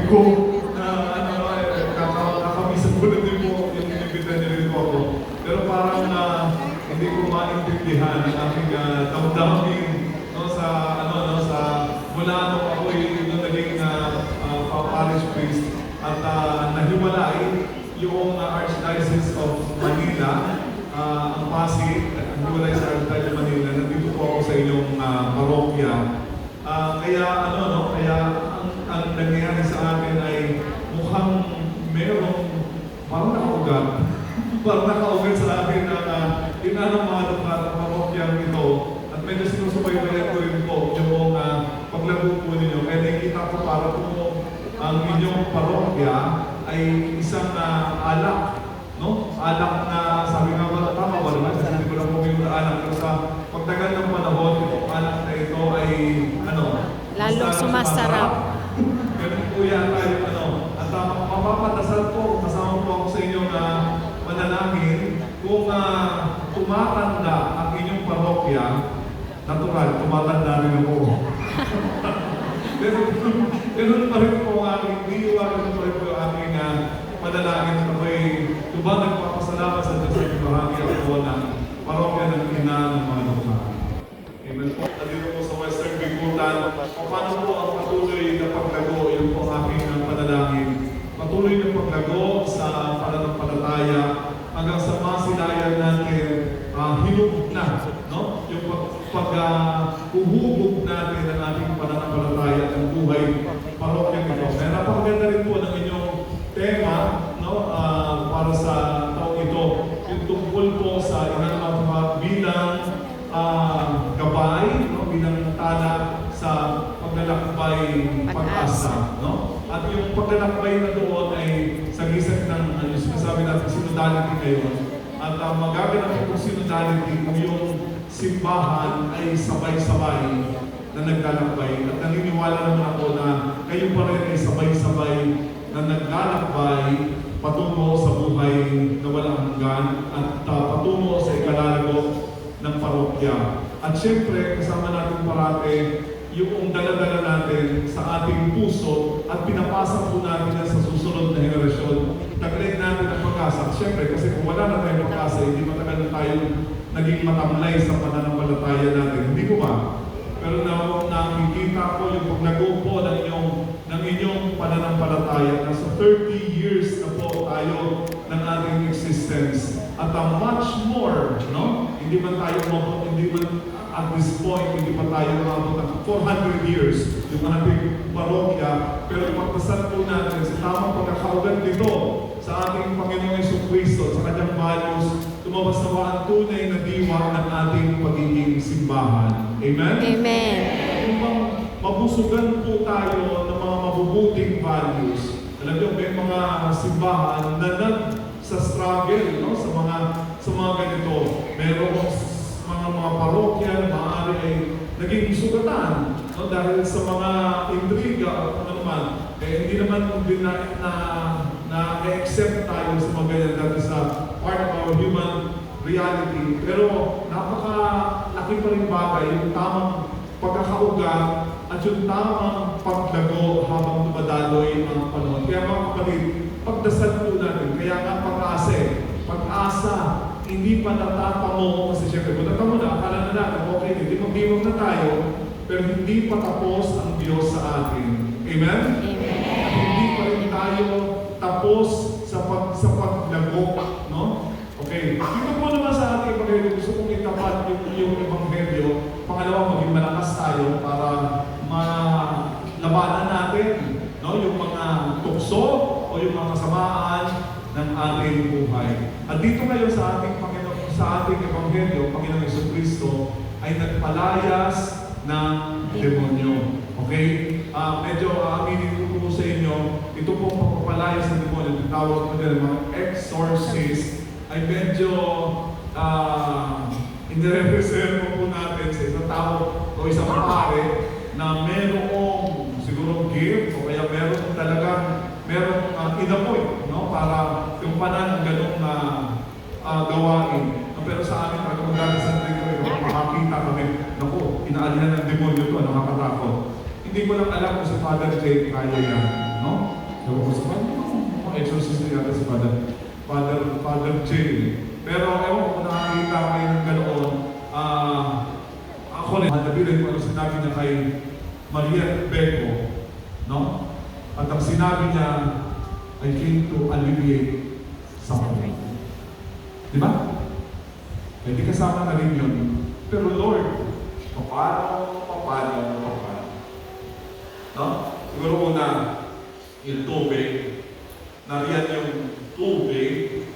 ko na kakamisan ko na din po yung inimbita niya rin po ako. Pero parang hindi ko maintindihan ang aking damdamin no, sa mula nung ako'y naging parish priest at nahiwalay yung Archdiocese of Manila, ang Pasig, nahiwalay sa Archdiocese of Manila. Nandito po ako sa inyong parokya. Kaya ang nangyayari sa akin ay mukhang merong parang nakaugat. Parang nakaugat sa akin na inanong mga parokyang ito. At medyo sinusubaybayan ko rin po yung paglago po ninyo. Kaya nakikita ko para po ang inyong parokya ay isang alak. No? Alak na sabi nga ba tama ba naman? Kasi hindi ko lang po yung alak. Pero sa pagtagal ng panahon, itong alak na ito ay lalong sumasarap. Ganun po yata yung at mapapadasal po, kasama po ako sa inyong manalangin kung tumatanda ang inyong parokya, natural, tumatanda rin ako. Ganun pa rin po ang aking diwa, ganun pa rin po yung aking manalangin na ako'y tubang nagpapasalamat sa Diyos sa bahagi ako ng parokya ng ina ng mga lumahan. Amen po. Nandito po sa Western Bicutan, paano po ang patuloy na paglago, yun po ang aking panalangin. Patuloy na paglago sa pananampalataya hanggang sa masilayan natin hinubog na, no? Yung pag-uhubog natin ang ating pananampalataya at ang buhay parokya nito. Kaya napakaganda rin po ng inyong tema, no? Para sa taong ito, yung tungkol po sa inanamatapat bilang gabay, no? Bilang tala sa paglalakbay pag-asa, no? At yung paglalakbay na doon ay sagisag ng sinasabi natin synodality ngayon. At magaganap itong synodality kung yung simbahan ay sabay-sabay na naglalakbay. At naniniwala naman ako na kayo pa rin ay sabay-sabay na naglalakbay patungo sa buhay na walang hanggan at patungo sa ikalalago ng parokya. At syempre, kasama natin parate yung dala-dala natin sa ating puso at pinapasa po natin yan sa susunod na henerasyon. Taglit natin ang pag-asa. Siyempre, kasi kung wala na tayong pag-asa, hindi matagal na tayo naging matamlay sa pananampalataya natin. Hindi ko ba? Pero nakikita ko yung paglago po ng inyong pananampalataya. Nasa 30 years na po tayo ng ating existence. At much more, no? Hindi man tayo at this point, hindi pa tayo umabot ng 400 years yung ating parokya. Pero pagpasal po natin sa tamang pagkakaugat nito sa ating Panginoong Jesucristo, sa kanyang values, tumabas nawa ang tunay na diwa ng ating pagiging simbahan. Amen? Amen. Kung mabusugan po tayo ng mga mabubuting values, alam niyo, may mga simbahan na sa struggle, no? sa mga ganito. Merong mga parokya na maaari ay naging sugatan, no? Dahil sa mga intriga at ano naman, hindi naman din na-accept tayo sa mga ganyan dahil sa part of our human reality. Pero napakalaki pa rin bagay yung tamang pagkakaugat at yung tamang paglago habang dumadaloy ang panahon. Kaya mga kapatid, pagdasal po natin, kaya nga pag-asa, hindi pa natatamo kasi siyempre kung natamo na, akala na natin, okay, hindi mag-iwag na tayo, pero hindi pa tapos ang Diyos sa atin. Amen? Amen. At hindi pa rin tayo tapos sa paglago, no? Okay. Dito po naman sa ating Ebanghelyo, gusto kong itapat yung Ebanghelyo. Pangalawa, maging malakas tayo para malabanan natin, no? Yung mga tukso o yung mga kasamaan ng ating buhay. At dito ngayon sa ating Panginoon, sa ating Ebanghelyo, Panginoong Jesucristo ay nagpalayas ng demonyo. Okay? Medyo aminin ko po sa inyo, ito pong pagpapalayas ng demonyo, tawag ko din mga exorcist, ay medyo inirepresent po natin sa isang tao o isang pare na merong siguro gift o kaya merong inamoy, no? Para yung panan ng ganong gawain. Pero sa amin, pag-magdadasal rin kami, makakita kami, naku, inaalihan ng demonyo ito, nakakatakot. Hindi ko lang alam kung si Father Jay kaya yan, no? Ewan ko sa mga exorcist na yata si Father Jay. Pero ewan ko kung nakakita kayo ng ganoon, ako rin, nabilin ko ano sinabi niya kay Maria Beco, no? At ang sinabi niya, I came to alleviate suffering. Di ba? Hindi kasama na rin yun. Pero Lord, paano? No? Siguro una, yung tubig, nariyan yung tubig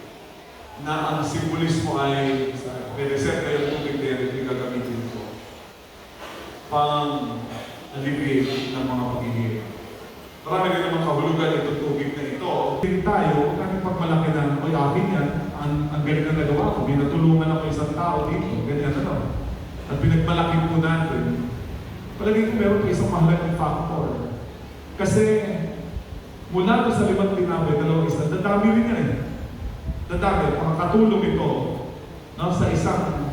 na ang simbolismo ay reserve na yung tubig na yan, hindi gagamitin ko. Pang-alleviate ng mga paghihirap. Marami rin naman kahulugan itong tubig na ito. Hindi tayo, kahit pagmalaki na, oy, akin yan, ang galing na nagawa ko, binatulungan ako isang tao dito, ganyan ano. At pinagmalaki po natin. Palagi ko meron pa isang mahalagang factor. Kasi mula doon sa 5 tinapay, 2 isda, dadami rin yan eh. Dadami, makakatulong ito no, sa isang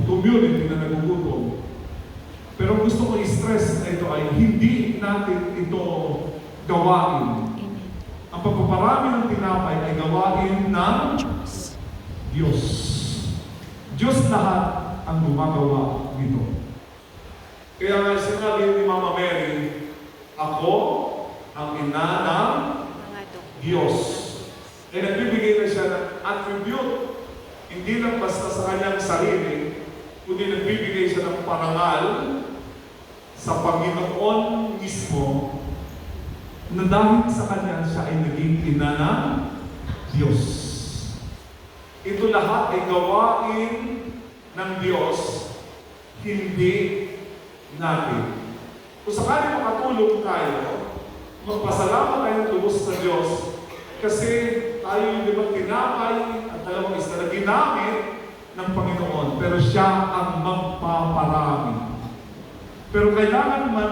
community na nagugutom. Pero gusto ko i-stress na ito ay hindi natin ito gawain. Amen. Ang pagpaparami ng tinapay ay gawain ng Diyos. Diyos lahat ang gumagawa nito. Kaya nga sinabi ni Mama Mary, ako ang ina ng Diyos. Eh nagbibigay na siya ng attribute. Hindi lang basta sa kanyang sarili, kundi nagbibigay siya ng parangal sa Panginoon mismo na dahil sa kanya siya ay naging ina ng Diyos. Ito lahat ay gawain ng Diyos, hindi natin. Kung sakali makatulong tayo, magpasalamat tayo lubos sa Diyos kasi tayo yung 5 tinapay at 2 isda na ginamit ng Panginoon, pero siya ang magpaparami. Pero kailangan man